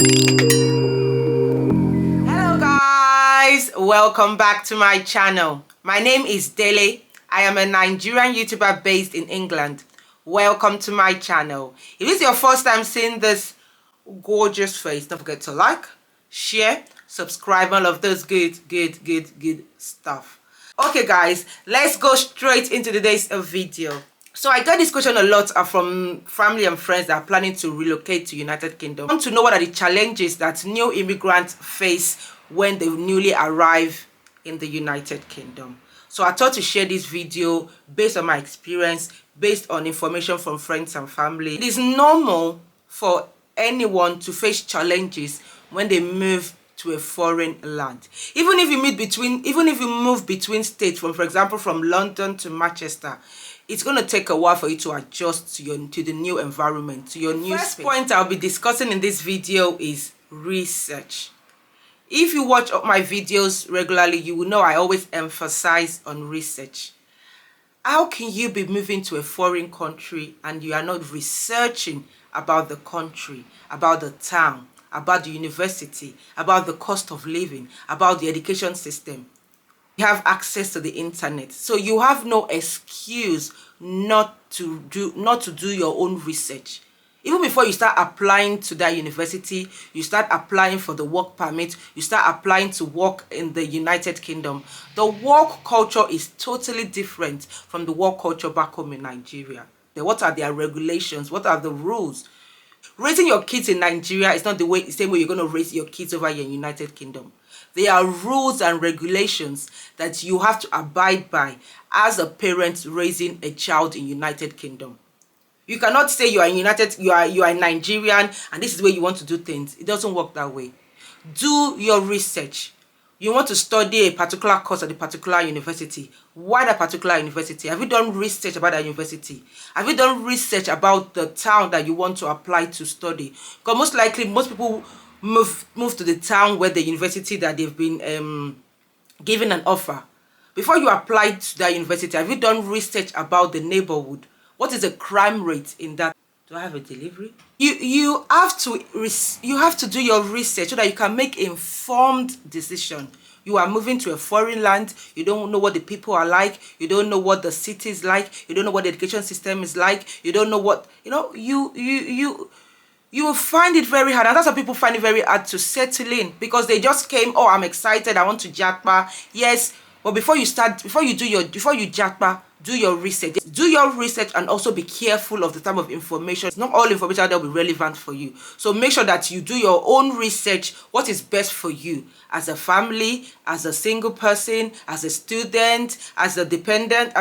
Hello guys, welcome back to my channel. My name is Dele. I am a Nigerian YouTuber based in England. Welcome to my channel. If this is your first time seeing this gorgeous face, don't forget to like, share, subscribe, all of those good stuff. Okay guys, let's go straight into today's video. So I get this question a lot from family and friends that are planning to relocate to United Kingdom. I want to know what are the challenges that new immigrants face when they newly arrive in the United Kingdom. So I thought to share this video based on my experience, based on information from friends and family. It is normal for anyone to face challenges when they move to a foreign land. Even if you move between states, for example from London to Manchester, it's going to take a while for you to adjust to the new environment, to your new space. First point I'll be discussing in this video is research. If you watch my videos regularly, you will know I always emphasize on research. How can you be moving to a foreign country and you are not researching about the country, about the town, about the university, about the cost of living, about the education system? You have access to the internet, so you have no excuse not to do your own research. Even before you start applying to that university, you start applying for the work permit, you start applying to work in the United Kingdom. The work culture is totally different from the work culture back home in Nigeria. What are their regulations? What are the rules? Raising your kids in Nigeria is not the same way you're going to raise your kids over here in United Kingdom. There are rules and regulations that you have to abide by as a parent raising a child in United Kingdom. You cannot say you are a Nigerian and this is where you want to do things. It doesn't work that way. Do your research. You want to study a particular course at a particular university. Why that particular university? Have you done research about that university? Have you done research about the town that you want to apply to study? Because most likely, most people move to the town where the university that they've been given an offer. Before you apply to that university, have you done research about the neighborhood? What is the crime rate in that? Do I have a delivery? You have to do your research so that you can make informed decision. You are moving to a foreign land. You don't know what the people are like. You don't know what the city is like. You don't know what the education system is like. You don't know what, you will find it very hard. And that's why people find it very hard to settle in, because they just came, oh, I'm excited, I want to japa. Yes, but before you japa, do your research. Do your research and also be careful of the type of information. It's not all information that will be relevant for you. So make sure that you do your own research. What is best for you as a family, as a single person, as a student, as a dependent,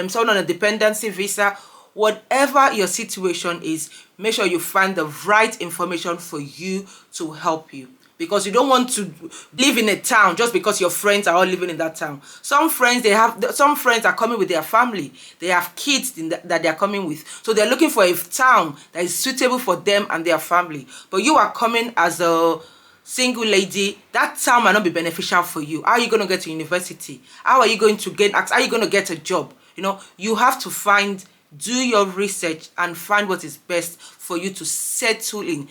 someone on a dependency visa. Whatever your situation is, make sure you find the right information for you to help you. Because you don't want to live in a town just because your friends are all living in that town. Some friends are coming with their family. They have kids that they are coming with. So they're looking for a town that is suitable for them and their family. But you are coming as a single lady. That town might not be beneficial for you. How are you going to get to university? How are you going to gain access? How are you going to get a job? You have to do your research and find what is best for you to settle in.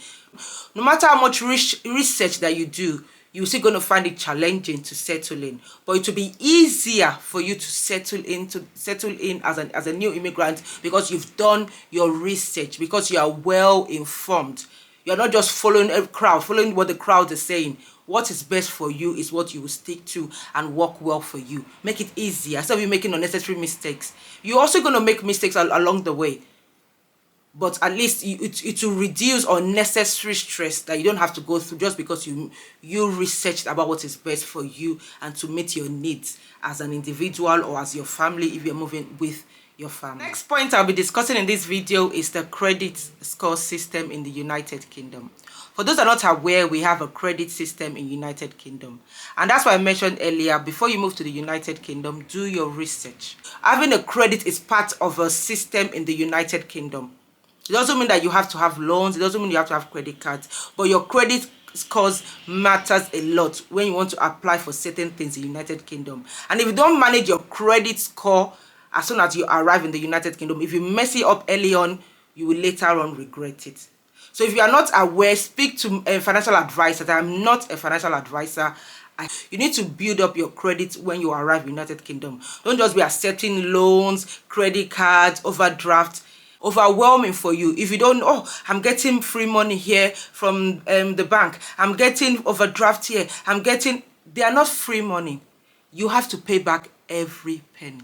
No matter how much research that you do, you're still going to find it challenging to settle in. But it will be easier for you to settle in as a new immigrant, because you've done your research, because you are well informed. You're not just following a crowd, following what the crowd is saying. What is best for you is what you will stick to and work well for you. Make it easier instead of you making unnecessary mistakes. You're also going to make mistakes along the way. But at least it will reduce unnecessary stress that you don't have to go through just because you researched about what is best for you and to meet your needs as an individual or as your family if you're moving with your family. Next point I'll be discussing in this video is the credit score system in the United Kingdom. For those that are not aware, we have a credit system in United Kingdom. And that's why I mentioned earlier, before you move to the United Kingdom, do your research. Having a credit is part of a system in the United Kingdom. It doesn't mean that you have to have loans. It doesn't mean you have to have credit cards. But your credit scores matters a lot when you want to apply for certain things in the United Kingdom. And if you don't manage your credit score as soon as you arrive in the United Kingdom, if you mess it up early on, you will later on regret it. So if you are not aware, speak to a financial advisor. I am not a financial advisor. You need to build up your credit when you arrive in the United Kingdom. Don't just be accepting loans, credit cards, overdraft. Overwhelming for you. If you don't, oh, I'm getting free money here from the bank. I'm getting overdraft here. They are not free money. You have to pay back every penny.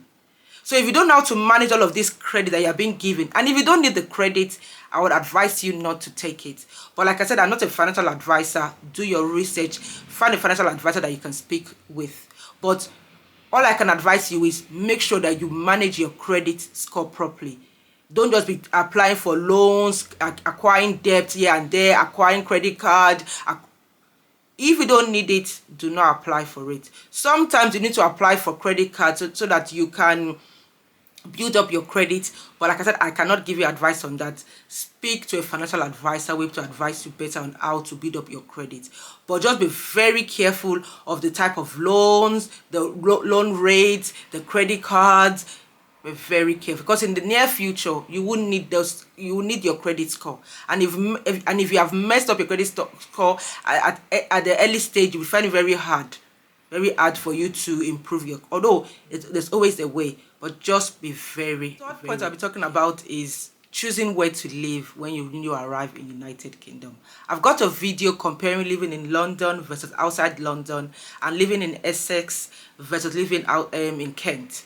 So if you don't know how to manage all of this credit that you are being given, and if you don't need the credit, I would advise you not to take it. But like I said, I'm not a financial advisor. Do your research. Find a financial advisor that you can speak with. But all I can advise you is make sure that you manage your credit score properly. Don't just be applying for loans, acquiring debt here and there, acquiring credit card. If you don't need it, do not apply for it. Sometimes you need to apply for credit cards so that you can build up your credit. But like I said, I cannot give you advice on that. Speak to a financial advisor who will to advise you better on how to build up your credit. But just be very careful of the type of loans, the loan rates, the credit cards. Be very careful, because in the near future you won't need those. You will need your credit score, and if you have messed up your credit score at the early stage, you will find it very hard for you to improve your. Although there's always a way, but just be very. The third point I'll be talking about is choosing where to live when you arrive in United Kingdom. I've got a video comparing living in London versus outside London, and living in Essex versus living out in Kent.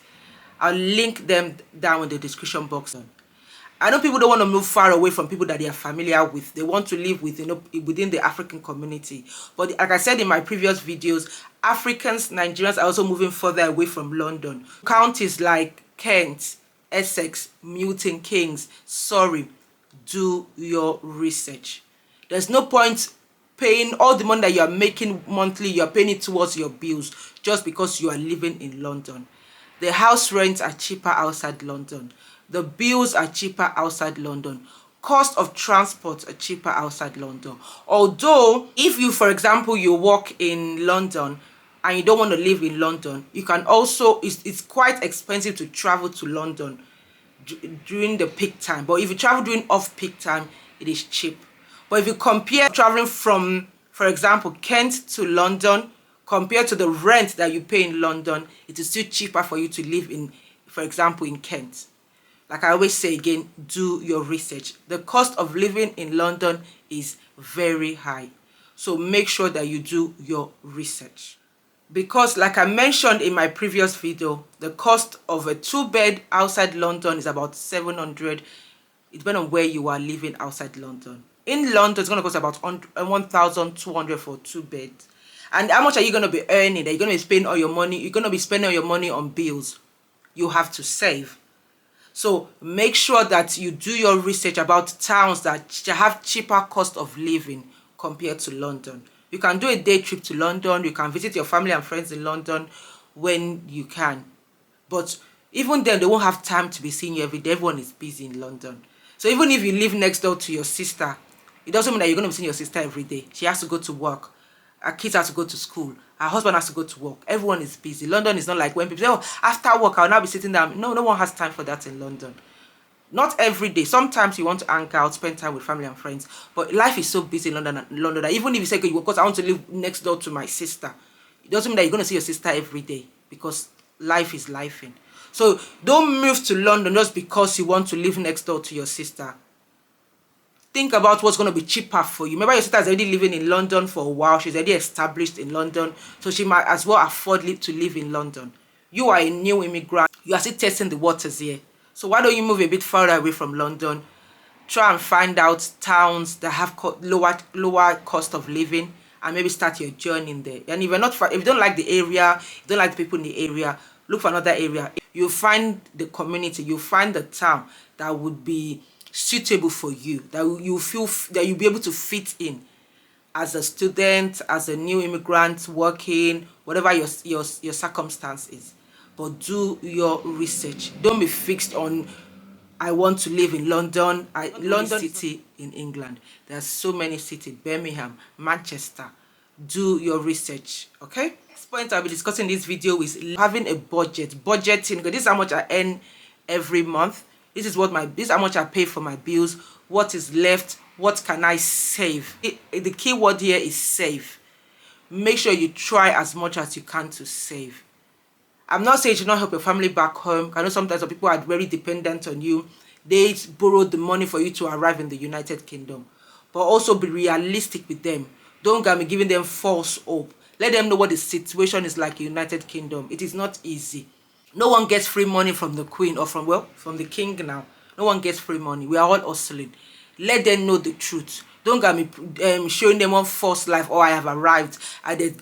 I'll link them down in the description box. I know people don't want to move far away from people that they are familiar with. They want to live within the African community. But like I said in my previous videos, Africans, Nigerians are also moving further away from London. Counties like Kent, Essex, Milton Keynes, Surrey, do your research. There's no point paying all the money that you are making monthly, you are paying it towards your bills just because you are living in London. The house rents are cheaper outside London. The bills are cheaper outside London. Cost of transport are cheaper outside London. Although, if you, for example, you work in London and you don't want to live in London, you can also, it's quite expensive to travel to London during the peak time. But if you travel during off-peak time, it is cheap. But if you compare traveling from, for example, Kent to London, compared to the rent that you pay in London, it is still cheaper for you to live in, for example, in Kent. Like I always say again, do your research. The cost of living in London is very high. So make sure that you do your research. Because like I mentioned in my previous video, the cost of a 2-bed outside London is about 700. It depends on where you are living outside London. In London, it's going to cost about 1,200 for 2 beds. And how much are you going to be earning? Are you going to be spending all your money? You're going to be spending all your money on bills. You have to save. So make sure that you do your research about towns that have cheaper cost of living compared to London. You can do a day trip to London. You can visit your family and friends in London when you can. But even then, they won't have time to be seeing you every day. Everyone is busy in London. So even if you live next door to your sister, it doesn't mean that you're going to be seeing your sister every day. She has to go to work. Our kids have to go to school. Our husband has to go to work. Everyone is busy. London is not like when people say, oh, after work, I'll now be sitting down. No one has time for that in London. Not every day. Sometimes you want to hang out, spend time with family and friends. But life is so busy in London that even if you say, okay, because I want to live next door to my sister, it doesn't mean that you're going to see your sister every day, because life is lifing. So don't move to London just because you want to live next door to your sister. Think about what's going to be cheaper for you. Remember, your sister is already living in London for a while. She's already established in London. So she might as well afford to live in London. You are a new immigrant. You are still testing the waters here. So why don't you move a bit further away from London? Try and find out towns that have lower cost of living, and maybe start your journey in there. And if you're not, if you don't like the area, you don't like the people in the area, look for another area. You'll find the community. You'll find the town that would be suitable for you, that you feel that you'll be able to fit in as a student, as a new immigrant working, whatever your circumstance is. But do your research. Don't be fixed on, I want to live in London. London city in England. There are so many cities. Birmingham, Manchester. Do your research. Okay. Next point I'll be discussing in this video is having a budget. Budgeting. Because this is how much I earn every month. This is how much I pay for my bills. What is left What can I save? The key word here is save. Make sure you try as much as you can to save. I'm not saying you should not help your family back home. I know sometimes some people are very dependent on you. They borrowed the money for you to arrive in the United Kingdom. But also be realistic with them. Don't be giving them false hope. Let them know what the situation is like in the United Kingdom. It is not easy. No one gets free money from the Queen or from the King now. No one gets free money. We are all hustling. Let them know the truth. Don't get me showing them one false life. Oh, I have arrived.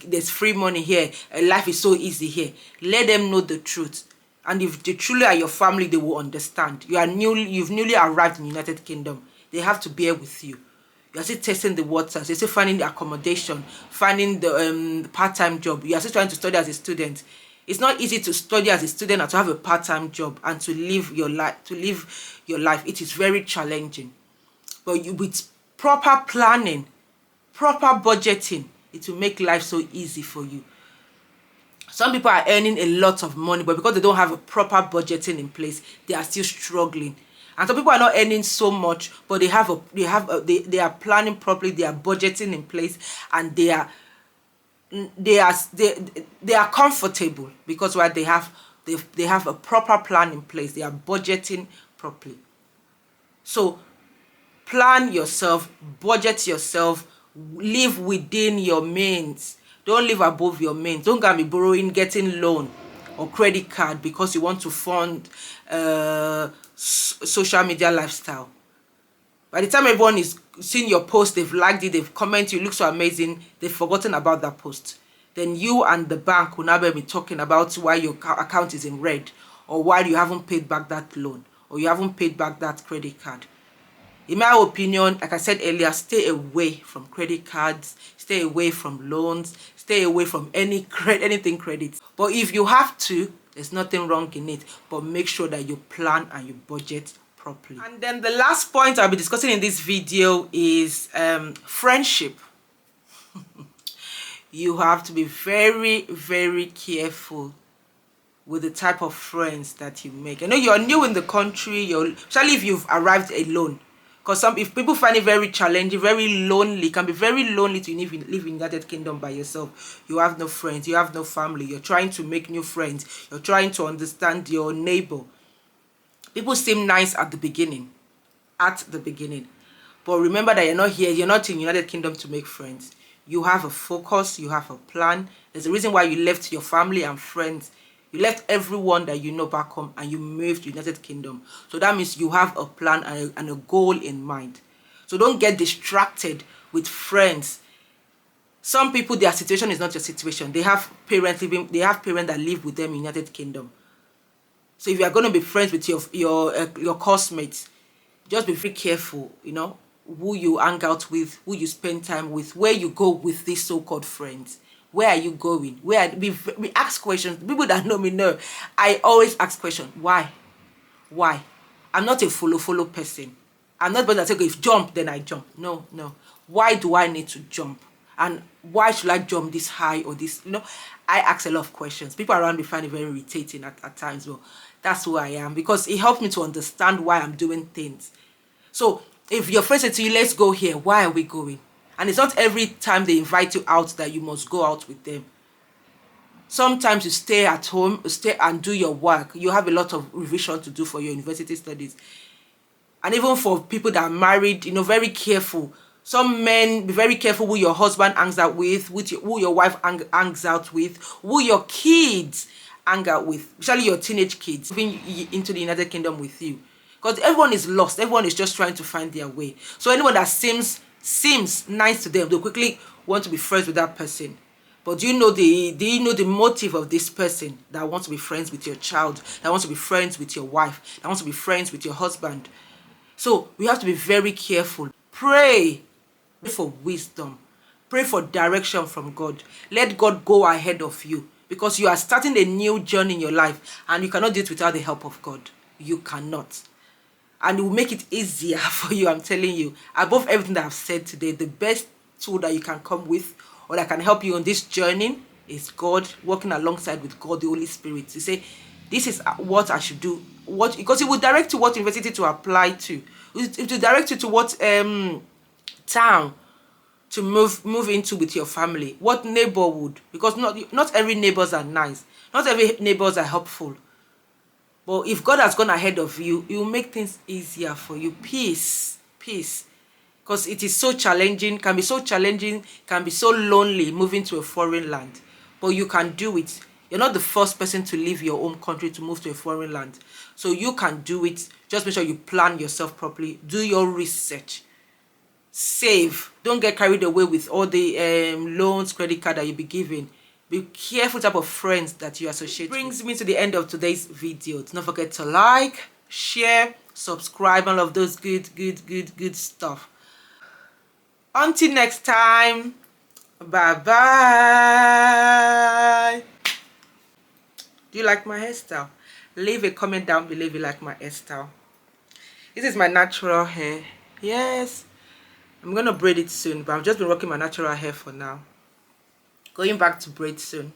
There's free money here. Life is so easy here. Let them know the truth. And if they truly are your family, they will understand. You've newly arrived in the United Kingdom. They have to bear with you. You're still testing the waters. You're still finding the accommodation, finding the part-time job. You're still trying to study as a student. It's not easy to study as a student and to have a part-time job and to live your life. It is very challenging. But with proper planning, proper budgeting, it will make life so easy for you. Some people are earning a lot of money, but because they don't have a proper budgeting in place, they are still struggling. And some people are not earning so much, but they are planning properly, they are budgeting in place, and they are comfortable because they have a proper plan in place. They are budgeting properly. So plan yourself, budget yourself, live within your means. Don't live above your means. Don't go be borrowing, getting loan or credit card because you want to fund social media lifestyle. By the time everyone is seeing your post, they've liked it, they've commented, you look so amazing, they've forgotten about that post. Then you and the bank will never be talking about why your account is in red, or why you haven't paid back that loan, or you haven't paid back that credit card. In my opinion, like I said earlier, stay away from credit cards, stay away from loans, stay away from anything credit. But if you have to, there's nothing wrong in it. But make sure that you plan and you budget properly. And then the last point I'll be discussing in this video is friendship. You have to be very, very careful with the type of friends that you make. I know you're new in the country, especially if you've arrived alone. Because if people find it very challenging, very lonely, it can be very lonely to live in the United Kingdom by yourself. You have no friends, you have no family, you're trying to make new friends, you're trying to understand your neighbor. People seem nice at the beginning. But remember that you're not here, you're not in the United Kingdom to make friends. You have a focus, you have a plan. There's a reason why you left your family and friends. You left everyone that you know back home and you moved to the United Kingdom. So that means you have a plan and a goal in mind. So don't get distracted with friends. Some people, their situation is not your situation. They have parents that live with them in the United Kingdom. So if you are going to be friends with your course-mates, just be very careful, who you hang out with, who you spend time with, where you go with these so-called friends. Where are you going? We ask questions. People that know me know. I always ask questions. Why? I'm not a follow person. I'm not going to say, if jump, then I jump. No. Why do I need to jump? And why should I jump this high or this? I ask a lot of questions. People around me find it very irritating at times. Well, that's who I am, because it helps me to understand why I'm doing things. So if your friends say to you, let's go here, why are we going? And it's not every time they invite you out that you must go out with them. Sometimes you stay at home, stay and do your work. You have a lot of revision to do for your university studies. And even for people that are married, very careful. Some men, be very careful who your husband hangs out with, who your wife hangs out with, who your kids hang out with, especially your teenage kids, moving into the United Kingdom with you. Because everyone is lost. Everyone is just trying to find their way. So anyone that seems nice to them, they'll quickly want to be friends with that person. But do you know the motive of this person that wants to be friends with your child, that wants to be friends with your wife, that wants to be friends with your husband? So we have to be very careful. Pray for wisdom. Pray for direction from God. Let God go ahead of you, because you are starting a new journey in your life and you cannot do it without the help of God. You cannot. And it will make it easier for you, I'm telling you. Above everything that I've said today, the best tool that you can come with or that can help you on this journey is God, working alongside with God, the Holy Spirit. To say, this is what I should do. Because it will direct you what university to apply to. It will direct you to what town to move into with your family? What neighborhood? Because not every neighbors are nice, not every neighbors are helpful. But if God has gone ahead of you, it will make things easier for you. Peace. Because it is so challenging, can be so challenging, can be so lonely moving to a foreign land. But you can do it. You're not the first person to leave your home country to move to a foreign land. So you can do it. Just make sure you plan yourself properly. Do your research. Save. Don't get carried away with all the loans, credit card that you'll be given. Be careful type of friends that you associate with. Brings me to the end of today's video. Don't forget to like, share, subscribe, all of those good stuff. Until next time, bye bye. Do you like my hairstyle? Leave a comment down below if you like my hairstyle. This is my natural hair. Yes, I'm gonna braid it soon, but I've just been rocking my natural hair for now. Going back to braid soon.